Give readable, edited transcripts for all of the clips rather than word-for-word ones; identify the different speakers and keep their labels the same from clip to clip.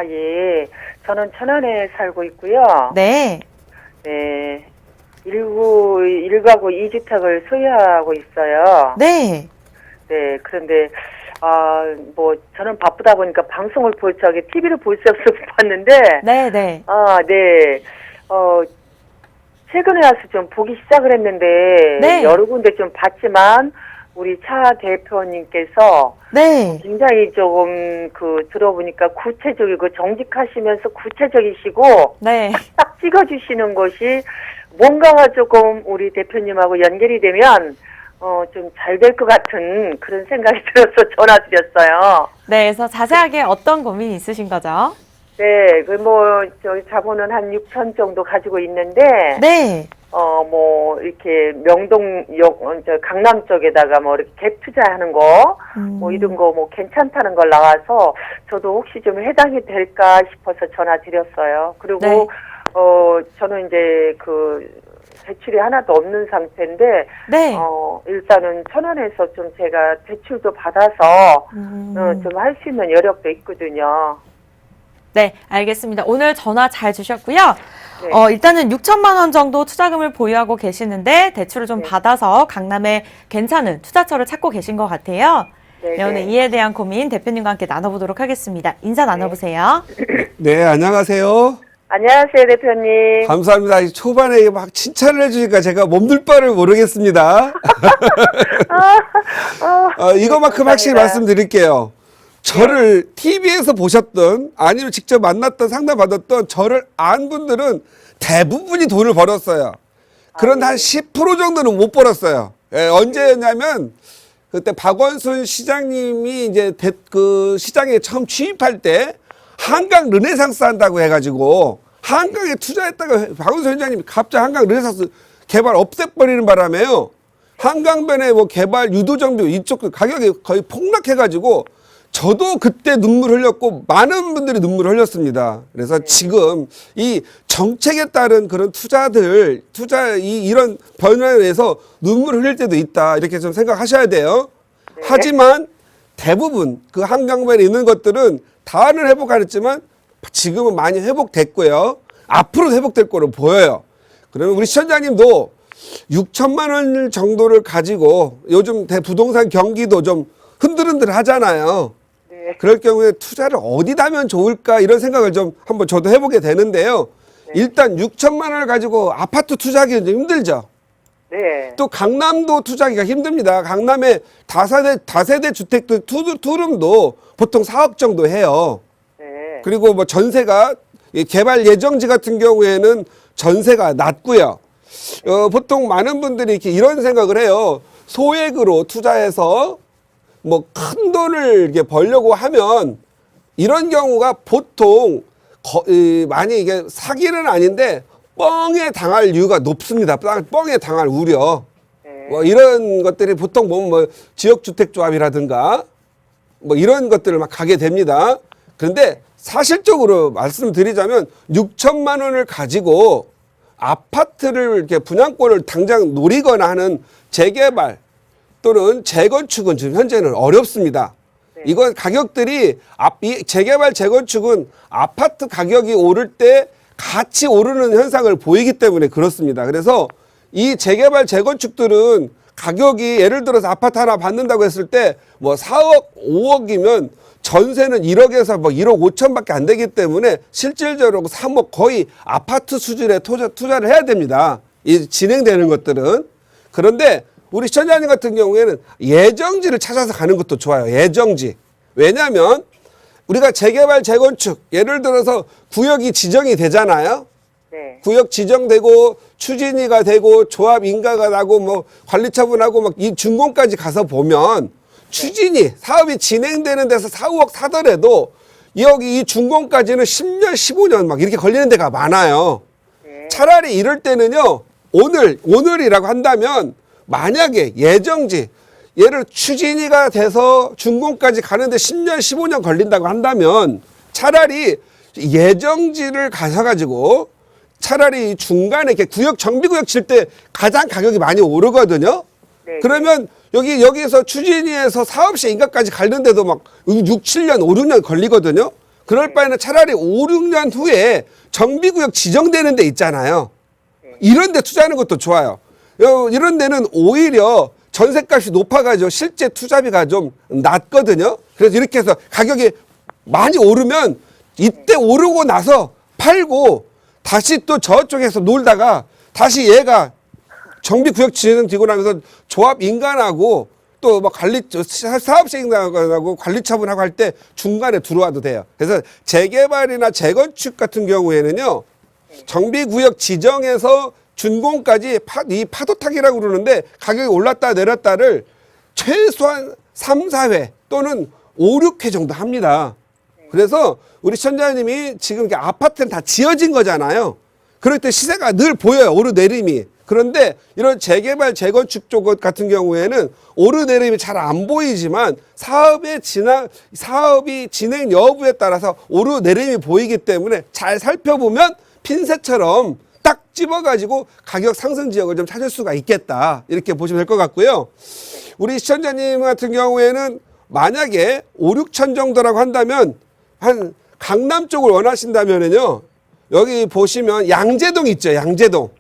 Speaker 1: 예. 저는 천안에 살고 있고요.
Speaker 2: 네.
Speaker 1: 네. 1가구 2주택을 소유하고 있어요.
Speaker 2: 네.
Speaker 1: 네. 그런데, 저는 바쁘다 보니까 방송을 TV를 볼 수 없어서 봤는데,
Speaker 2: 네, 네.
Speaker 1: 네. 최근에 와서 좀 보기 시작을 했는데,
Speaker 2: 네.
Speaker 1: 여러 군데 좀 봤지만, 우리 차 대표님께서
Speaker 2: 네.
Speaker 1: 굉장히 조금 들어보니까 구체적이고 정직하시면서 구체적이시고
Speaker 2: 네.
Speaker 1: 딱 찍어주시는 것이 뭔가가 조금 우리 대표님하고 연결이 되면 좀 잘 될 것 같은 그런 생각이 들어서 전화드렸어요.
Speaker 2: 네, 그래서 자세하게 어떤 고민이 있으신 거죠?
Speaker 1: 네, 저희 자본은 한 6천 정도 가지고 있는데,
Speaker 2: 네.
Speaker 1: 이렇게 강남 쪽에다가 이렇게 갭 투자하는 거, 이런 거 괜찮다는 걸 나와서 저도 혹시 좀 해당이 될까 싶어서 전화 드렸어요. 그리고,
Speaker 2: 네.
Speaker 1: 저는 이제 대출이 하나도 없는 상태인데,
Speaker 2: 네.
Speaker 1: 일단은 천안에서 좀 제가 대출도 받아서, 좀 할 수 있는 여력도 있거든요.
Speaker 2: 네, 알겠습니다. 오늘 전화 잘 주셨고요.
Speaker 1: 네.
Speaker 2: 일단은 6천만 원 정도 투자금을 보유하고 계시는데 대출을 좀
Speaker 1: 네.
Speaker 2: 받아서 강남에 괜찮은 투자처를 찾고 계신 것 같아요.
Speaker 1: 네,
Speaker 2: 네, 오늘 이에 대한 고민 대표님과 함께 나눠보도록 하겠습니다. 인사 나눠보세요.
Speaker 3: 네, 안녕하세요.
Speaker 1: 안녕하세요, 대표님.
Speaker 3: 감사합니다. 초반에 막 칭찬을 해주니까 제가 몸둘 바를 모르겠습니다. 이거만큼 확실히 말씀드릴게요. 저를 TV에서 보셨던 아니면 직접 만났던 상담받았던 저를 안 분들은 대부분이 돈을 벌었어요. 그런데 한 10% 정도는 못 벌었어요. 예, 언제였냐면 그때 박원순 시장님이 이제 시장에 처음 취입할 때 한강 르네상스 한다고 해가지고 한강에 투자했다가 박원순 시장님이 갑자기 한강 르네상스 개발 없애버리는 바람에요. 한강변에 개발 유도정비 이쪽 가격이 거의 폭락해가지고 저도 그때 눈물 흘렸고 많은 분들이 눈물 흘렸습니다. 그래서 지금 이 정책에 따른 그런 이런 변화에 대해서 눈물 흘릴 때도 있다. 이렇게 좀 생각하셔야 돼요. 네. 하지만 대부분 그 한강변에 있는 것들은 다는 회복 안 했지만 지금은 많이 회복됐고요. 앞으로 회복될 거로 보여요. 그러면 우리 시청자님도 6천만 원 정도를 가지고 요즘 부동산 경기도 좀 흔들흔들 하잖아요. 그럴 경우에 투자를 어디다 하면 좋을까 이런 생각을 좀 한번 저도 해보게 되는데요. 네. 일단 6천만 원을 가지고 아파트 투자하기는 좀 힘들죠.
Speaker 1: 네.
Speaker 3: 또 강남도 투자하기가 힘듭니다. 강남에 다세대 주택도 투룸도 보통 4억 정도 해요.
Speaker 1: 네.
Speaker 3: 그리고 전세가 개발 예정지 같은 경우에는 전세가 낮고요. 보통 많은 분들이 이런 생각을 해요. 소액으로 투자해서 큰 돈을 이렇게 벌려고 하면 이런 경우가 보통 많이 이게 사기는 아닌데 뻥에 당할 이유가 높습니다. 뻥에 당할 우려. 이런 것들이 보통 보면 지역주택조합이라든가 이런 것들을 막 가게 됩니다. 그런데 사실적으로 말씀드리자면 6천만 원을 가지고 아파트를 이렇게 분양권을 당장 노리거나 하는 재개발 또는 재건축은 지금 현재는 어렵습니다. 네. 이건 가격들이 재개발 재건축은 아파트 가격이 오를 때 같이 오르는 현상을 보이기 때문에 그렇습니다. 그래서 이 재개발 재건축들은 가격이 예를 들어서 아파트 하나 받는다고 했을 때 4억, 5억이면 전세는 1억에서 1억 5천밖에 안 되기 때문에 실질적으로 3억 거의 아파트 수준의 투자를 해야 됩니다. 이 진행되는 것들은. 그런데 우리 시청자님 같은 경우에는 예정지를 찾아서 가는 것도 좋아요. 예정지. 왜냐하면 우리가 재개발, 재건축 예를 들어서 구역이 지정이 되잖아요. 네. 구역 지정되고 추진위가 되고 조합 인가가 나고 관리처분하고 이 준공까지 가서 보면 추진위 사업이 진행되는 데서 4, 5억 사더라도 여기 이 준공까지는 10년, 15년 막 이렇게 걸리는 데가 많아요. 네. 차라리 이럴 때는요. 오늘이라고 한다면 만약에 예정지 얘를 추진위가 돼서 준공까지 가는데 10년, 15년 걸린다고 한다면 차라리 예정지를 가셔가지고 차라리 중간에 이렇게 정비구역 칠 때 가장 가격이 많이 오르거든요. 네. 그러면 여기서 추진위에서 사업시 인가까지 가는데도 6, 7년, 5, 6년 걸리거든요. 그럴 바에는 차라리 5, 6년 후에 정비구역 지정되는 데 있잖아요. 이런 데 투자하는 것도 좋아요. 이런 데는 오히려 전세값이 높아가지고 실제 투자비가 좀 낮거든요. 그래서 이렇게 해서 가격이 많이 오르면 이때 오르고 나서 팔고 다시 또 저쪽에서 놀다가 다시 얘가 정비구역 지정되고 나면서 조합 인간하고 또 뭐 관리 사업자 인간하고 관리처분하고 할 때 중간에 들어와도 돼요. 그래서 재개발이나 재건축 같은 경우에는요, 정비구역 지정에서 준공까지 이 파도타기라고 그러는데 가격이 올랐다 내렸다를 최소한 3, 4회 또는 5, 6회 정도 합니다. 그래서 우리 시청자님이 지금 이렇게 아파트는 다 지어진 거잖아요. 그럴 때 시세가 늘 보여요. 오르내림이. 그런데 이런 재개발, 재건축 쪽 같은 경우에는 오르내림이 잘 안 보이지만 사업이 진행 여부에 따라서 오르내림이 보이기 때문에 잘 살펴보면 핀셋처럼 딱 집어가지고 가격 상승 지역을 좀 찾을 수가 있겠다. 이렇게 보시면 될 것 같고요. 우리 시청자님 같은 경우에는 만약에 5, 6천 정도라고 한다면 한 강남 쪽을 원하신다면은요. 여기 보시면 양재동 있죠. 양재동.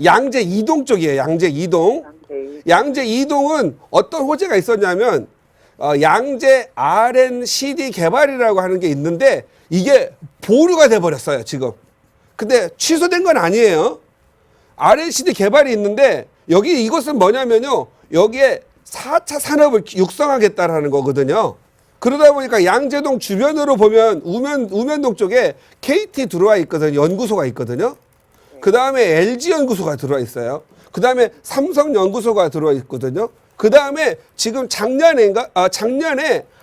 Speaker 3: 양재 2동 쪽이에요. 양재 2동. 양재 2동은 어떤 호재가 있었냐면 양재 R&CD 개발이라고 하는 게 있는데 이게 보류가 돼 버렸어요. 지금. 근데 취소된 건 아니에요. R&CD 개발이 있는데 여기 이것은 뭐냐면요. 여기에 4차 산업을 육성하겠다라는 거거든요. 그러다 보니까 양재동 주변으로 보면 우면동 쪽에 KT 들어와 있거든요. 연구소가 있거든요. 그 다음에 LG 연구소가 들어와 있어요. 그 다음에 삼성 연구소가 들어와 있거든요. 그 다음에 지금 작년에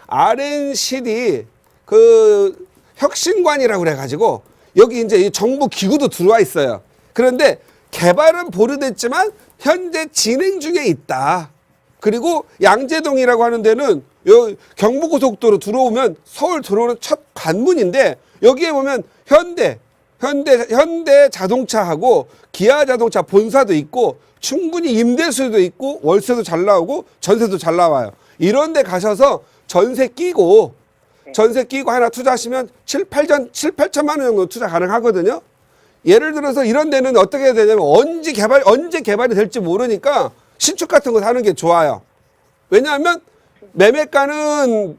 Speaker 3: R&CD 그 혁신관이라고 그래가지고 여기 이제 이 정부 기구도 들어와 있어요. 그런데 개발은 보류됐지만 현재 진행 중에 있다. 그리고 양재동이라고 하는 데는 경부고속도로 들어오면 서울 들어오는 첫 관문인데 여기에 보면 현대 자동차하고 기아 자동차 본사도 있고 충분히 임대수도 있고 월세도 잘 나오고 전세도 잘 나와요. 이런 데 가셔서 전세 끼고 하나 투자하시면 7, 8천만 원 정도 투자 가능하거든요. 예를 들어서 이런 데는 어떻게 해야 되냐면 언제 개발이 될지 모르니까 신축 같은 거 사는 게 좋아요. 왜냐하면 매매가는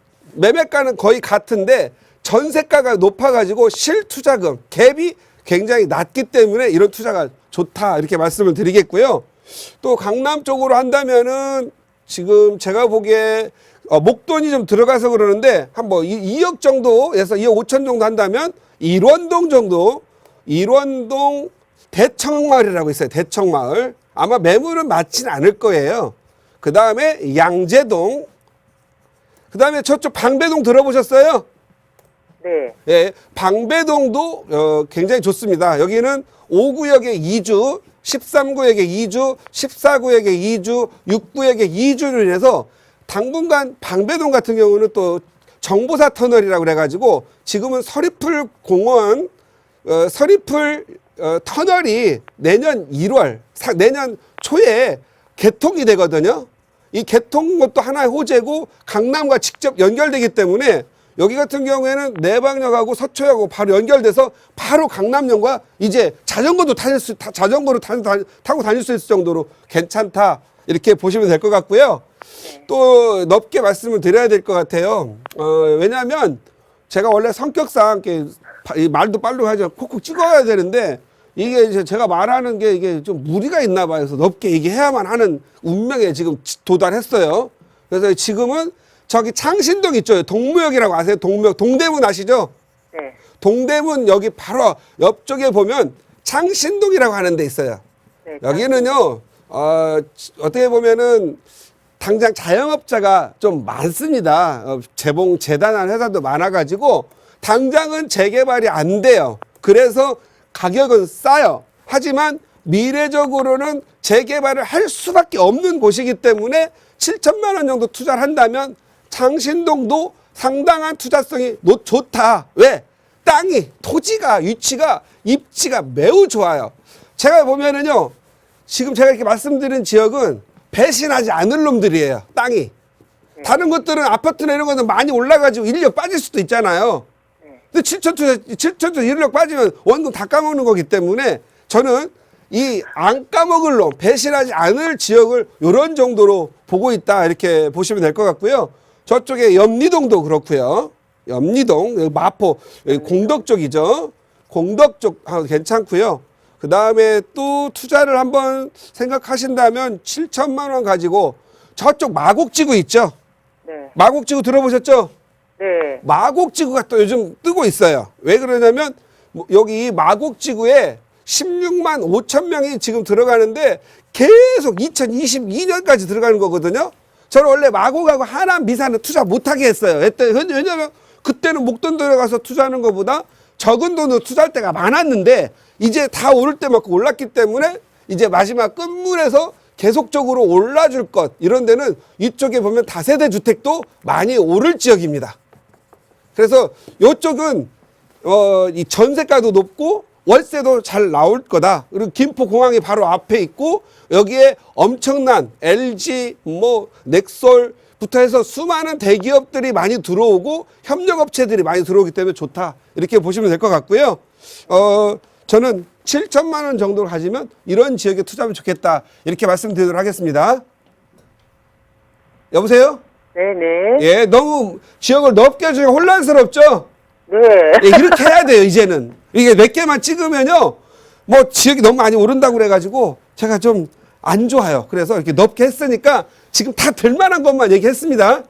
Speaker 3: 거의 같은데 전세가가 높아가지고 실투자금 갭이 굉장히 낮기 때문에 이런 투자가 좋다 이렇게 말씀을 드리겠고요. 또 강남 쪽으로 한다면은 지금 제가 보기에 목돈이 좀 들어가서 그러는데 한번 2억 정도에서 2억 5천 정도 한다면 일원동 대청마을이라고 있어요. 대청마을. 아마 매물은 맞진 않을 거예요. 그 다음에 양재동. 그 다음에 저쪽 방배동 들어보셨어요?
Speaker 1: 네.
Speaker 3: 예, 방배동도 굉장히 좋습니다. 여기는 5구역에 2주, 13구역에 2주, 14구역에 2주, 6구역에 2주를 해서 당분간 방배동 같은 경우는 또 정보사 터널이라고 그래가지고 지금은 서리풀 공원, 서리풀 터널이 내년 1월, 내년 초에 개통이 되거든요. 이 개통 것도 하나의 호재고 강남과 직접 연결되기 때문에 여기 같은 경우에는 내방역하고 서초역하고 바로 연결돼서 바로 강남역과 이제 자전거로 타고 다닐 수 있을 정도로 괜찮다. 이렇게 보시면 될 것 같고요. 또 넓게 말씀을 드려야 될 것 같아요. 왜냐하면 제가 원래 성격상 이렇게 말도 빨리 하죠. 콕콕 찍어야 되는데 이게 이제 제가 말하는 게 이게 좀 무리가 있나 봐요. 그래서 넓게 얘기해야만 하는 운명에 지금 도달했어요. 그래서 지금은 저기 창신동 있죠. 동무역이라고 아세요? 동무역. 동대문 아시죠?
Speaker 1: 네.
Speaker 3: 동대문 여기 바로 옆쪽에 보면 창신동이라고 하는 데 있어요.
Speaker 1: 네,
Speaker 3: 여기는요, 어떻게 보면은 당장 자영업자가 좀 많습니다. 재봉, 재단한 회사도 많아가지고 당장은 재개발이 안 돼요. 그래서 가격은 싸요. 하지만 미래적으로는 재개발을 할 수밖에 없는 곳이기 때문에 7천만 원 정도 투자를 한다면 창신동도 상당한 투자성이 좋다. 왜? 토지가, 위치가, 입지가 매우 좋아요. 제가 보면은요, 지금 제가 이렇게 말씀드린 지역은 배신하지 않을 놈들이에요. 땅이. 다른 것들은 아파트나 이런 거는 많이 올라가지고 인력 빠질 수도 있잖아요. 근데 7천 투자 1억 빠지면 원금 다 까먹는 거기 때문에 저는 이 안 까먹을 놈, 배신하지 않을 지역을 이런 정도로 보고 있다 이렇게 보시면 될 것 같고요. 저쪽에 염리동도 그렇고요. 염리동, 여기 마포, 여기 공덕 쪽이죠. 공덕 쪽 괜찮고요. 그 다음에 또 투자를 한번 생각하신다면 7천만 원 가지고 저쪽 마곡지구 있죠.
Speaker 1: 네.
Speaker 3: 마곡지구 들어보셨죠?
Speaker 1: 네.
Speaker 3: 마곡지구가 또 요즘 뜨고 있어요. 왜 그러냐면 여기 마곡지구에 16만 5천 명이 지금 들어가는데 계속 2022년까지 들어가는 거거든요. 저는 원래 마곡하고 하남 미사는 투자 못하게 했어요. 왜냐면 그때는 목돈 들어가서 투자하는 것보다 적은 돈으로 투자할 때가 많았는데 이제 다 오를 때만큼 올랐기 때문에 이제 마지막 끝물에서 계속적으로 올라줄 것 이런 데는 이쪽에 보면 다세대 주택도 많이 오를 지역입니다. 그래서 이쪽은 이 전세가도 높고 월세도 잘 나올 거다. 그리고 김포공항이 바로 앞에 있고 여기에 엄청난 LG, 넥솔부터 해서 수많은 대기업들이 많이 들어오고 협력업체들이 많이 들어오기 때문에 좋다. 이렇게 보시면 될 것 같고요. 저는 7천만 원 정도를 가지면 이런 지역에 투자하면 좋겠다. 이렇게 말씀드리도록 하겠습니다. 여보세요?
Speaker 1: 네네.
Speaker 3: 예, 너무 지역을 넓게 주기가 혼란스럽죠?
Speaker 1: 네.
Speaker 3: 예, 이렇게 해야 돼요, 이제는. 이게 몇 개만 찍으면요, 지역이 너무 많이 오른다고 그래가지고, 제가 좀 안 좋아요. 그래서 이렇게 넓게 했으니까, 지금 다 될 만한 것만 얘기했습니다.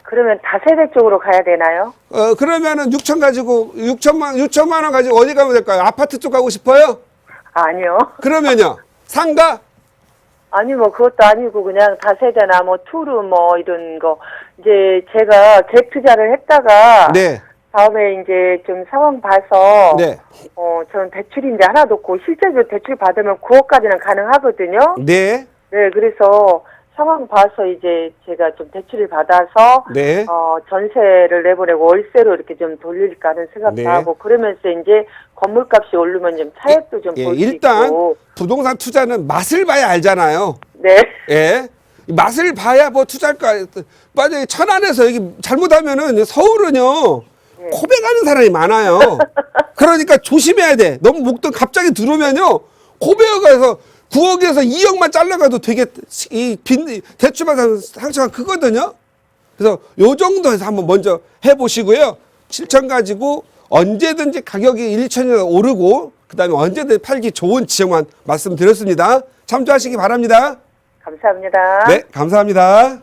Speaker 1: 그러면 다세대 쪽으로 가야 되나요?
Speaker 3: 그러면은 6천만 원 가지고 어디 가면 될까요? 아파트 쪽 가고 싶어요?
Speaker 1: 아니요.
Speaker 3: 그러면요, 상가?
Speaker 1: 아니, 그것도 아니고, 그냥 다세대나 투루 이런 거. 이제 제가 갭 투자를 했다가.
Speaker 3: 네.
Speaker 1: 다음에 이제 좀 상황 봐서.
Speaker 3: 네.
Speaker 1: 저는 대출이 이제 하나도 없고, 실제로 대출 받으면 9억까지는 가능하거든요.
Speaker 3: 네.
Speaker 1: 네, 그래서 상황 봐서 이제 제가 좀 대출을 받아서.
Speaker 3: 네.
Speaker 1: 전세를 내보내고 월세로 이렇게 좀 돌릴까 하는 생각도
Speaker 3: 네.
Speaker 1: 하고, 그러면서 이제 건물값이 오르면 좀 차액도 좀 볼 수
Speaker 3: 일단
Speaker 1: 있고.
Speaker 3: 부동산 투자는 맛을 봐야 알잖아요.
Speaker 1: 네.
Speaker 3: 예. 맛을 봐야 투자할까. 만약에 천안에서 여기 잘못하면은 서울은요, 코백하는 사람이 많아요. 그러니까 조심해야 돼. 너무 목돈 갑자기 들어오면요, 코백에서 9억에서 2억만 잘라가도 되게 대출받은 상처가 크거든요. 그래서 요 정도에서 한번 먼저 해보시고요. 7천 가지고 언제든지 가격이 1, 2천이 오르고 그 다음에 언제든지 팔기 좋은 지역만 말씀드렸습니다. 참조하시기 바랍니다.
Speaker 1: 감사합니다.
Speaker 3: 네, 감사합니다.